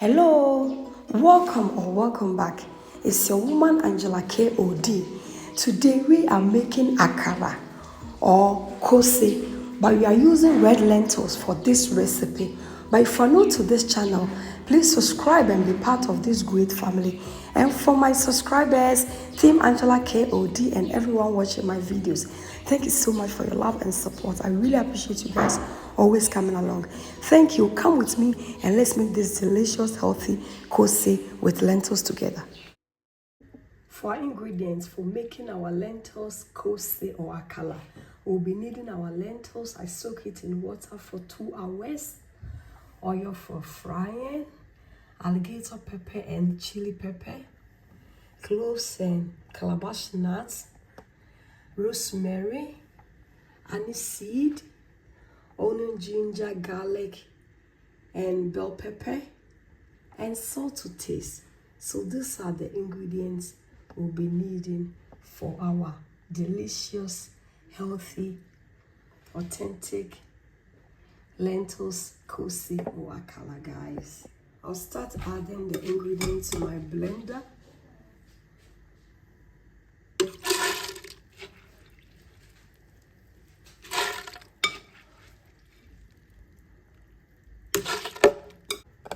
Hello, welcome back. It's your woman Angela KOD. Today we are making Akala or Koose, but we are using red lentils for this recipe. But if you are new to this channel, please subscribe and be part of this great family. And for my subscribers, Team Angela KOD and everyone watching my videos, thank you so much for your love and support. I really appreciate you guys always coming along. Thank you. Come with me and let's make this delicious, healthy Koose with lentils together. For our ingredients for making our lentils Koose or Akala, we'll be needing our lentils. I soak it in water for 2 hours. Oil for frying, alligator pepper and chili pepper, cloves and calabash nuts, rosemary, aniseed, onion, ginger, garlic, and bell pepper, and salt to taste. So these are the ingredients we'll be needing for our delicious, healthy, authentic lentils Koose or Akala, guys. I'll start adding the ingredients to my blender.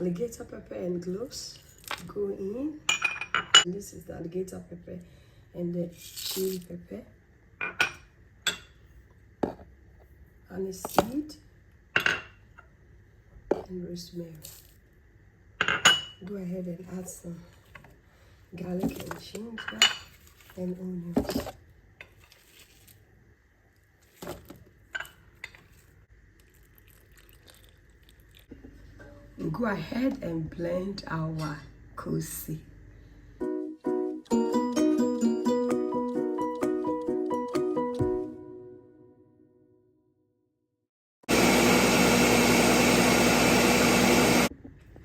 Alligator pepper and cloves go in. This is the alligator pepper and the chili pepper. Aniseed and rosemary. Go ahead and add some garlic and ginger and onions. Go ahead and blend our Koose.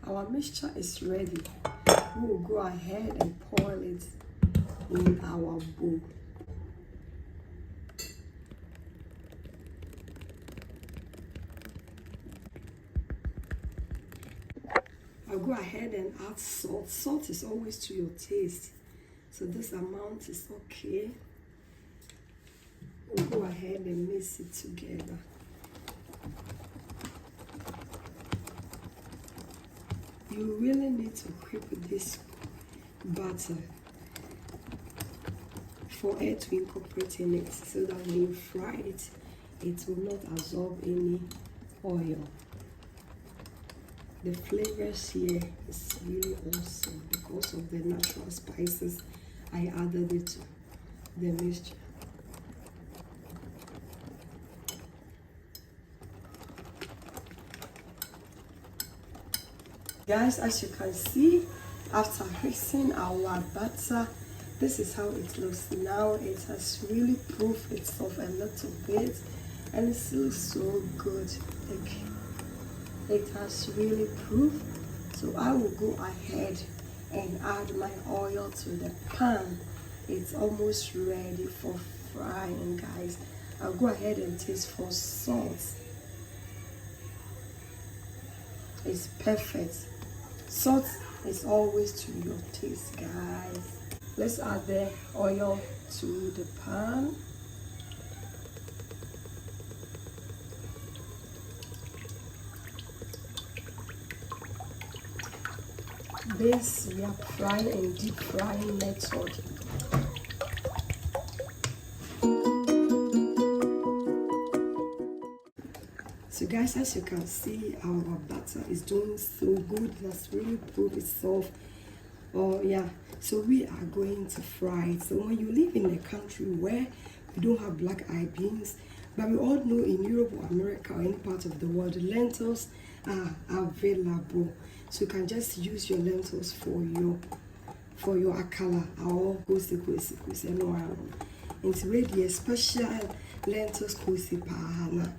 Our mixture is ready. We will go ahead and pour it in our bowl. I'll go ahead and add salt. Salt is always to your taste, so this amount is okay. We'll go ahead and mix it together. You really need to whip this butter for it to incorporate in it, so that when you fry it, it will not absorb any oil. The flavors here is really awesome because of the natural spices I added it to the mixture. Guys, as you can see, after mixing our butter, this is how it looks now. It has really proofed itself a little bit and it looks so good. It has really proofed. So I will go ahead and add my oil to the pan. It's almost ready for frying, guys. I'll go ahead and taste for salt. It's perfect. Salt is always to your taste, guys. Let's add the oil to the pan. This we are frying and deep frying method. So guys, as you can see, our butter is doing so good. It has really proved itself. Oh yeah, so we are going to fry it. So when you live in a country where we don't have black eyed beans, but we all know in Europe or America or any part of the world, the lentils are available. So you can just use your lentils for your Akala or Koose no. It's really a special lentils Koose pahana.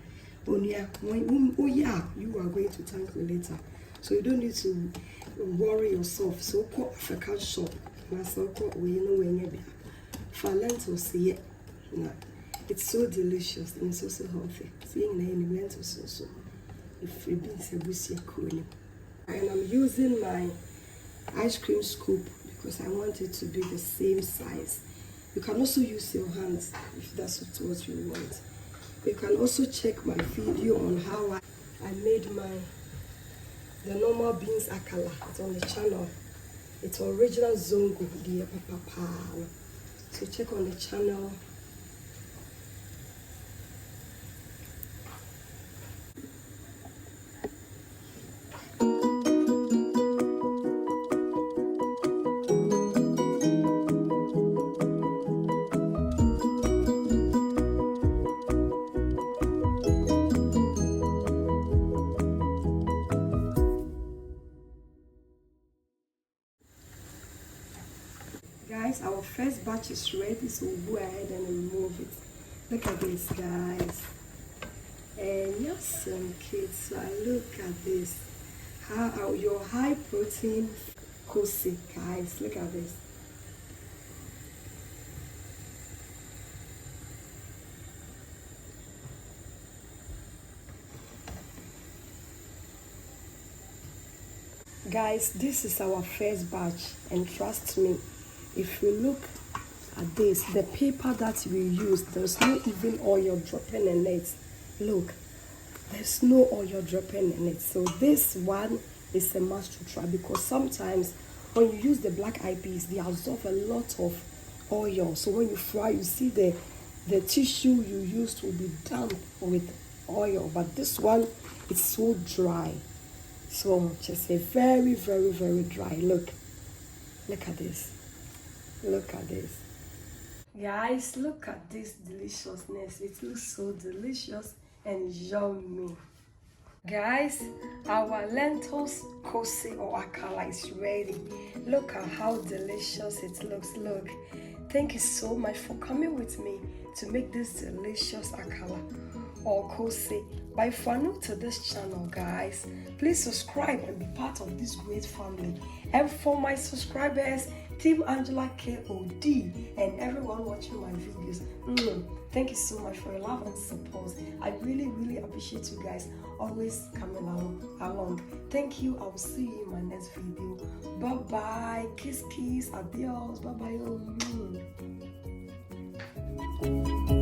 Yeah, you are going to thank me later. So you don't need to worry yourself. So call African shop. For lentils here. It's so delicious and so healthy. Seeing the lentils also. If you've been And I'm using my ice cream scoop because I want it to be the same size. You can also use your hands if that's what you want. You can also check my video on how I made the normal beans akala. It's on the channel. It's original zongo the papa. So check on the channel. Guys, our first batch is ready, so we'll go ahead and remove it. Look at this, guys. And yes, some kids, so look at this. How your high protein Koose, guys. Look at this. Guys, this is our first batch, and trust me, if you look at this, the paper that we use, there's no even oil dropping in it. Look, there's no oil dropping in it. So this one is a must to try, because sometimes when you use the black eyed peas, they absorb a lot of oil. So when you fry, you see the tissue you used will be damp with oil, but this one is so dry. So just a very, very, very dry. Look at this. Look at this. Guys, look at this deliciousness. It looks so delicious and yummy. Guys, our lentils Koose or Akala is ready. Look at how delicious it looks. Look. Thank you so much for coming with me to make this delicious Akala or Koose. But if you are new to this channel, guys, please subscribe and be part of this great family. And for my subscribers, Team Angela KOD, and everyone watching my videos, thank you so much for your love and support. I really, really appreciate you guys always coming along. Thank you. I will see you in my next video. Bye bye. Kiss, kiss. Adios. Bye bye.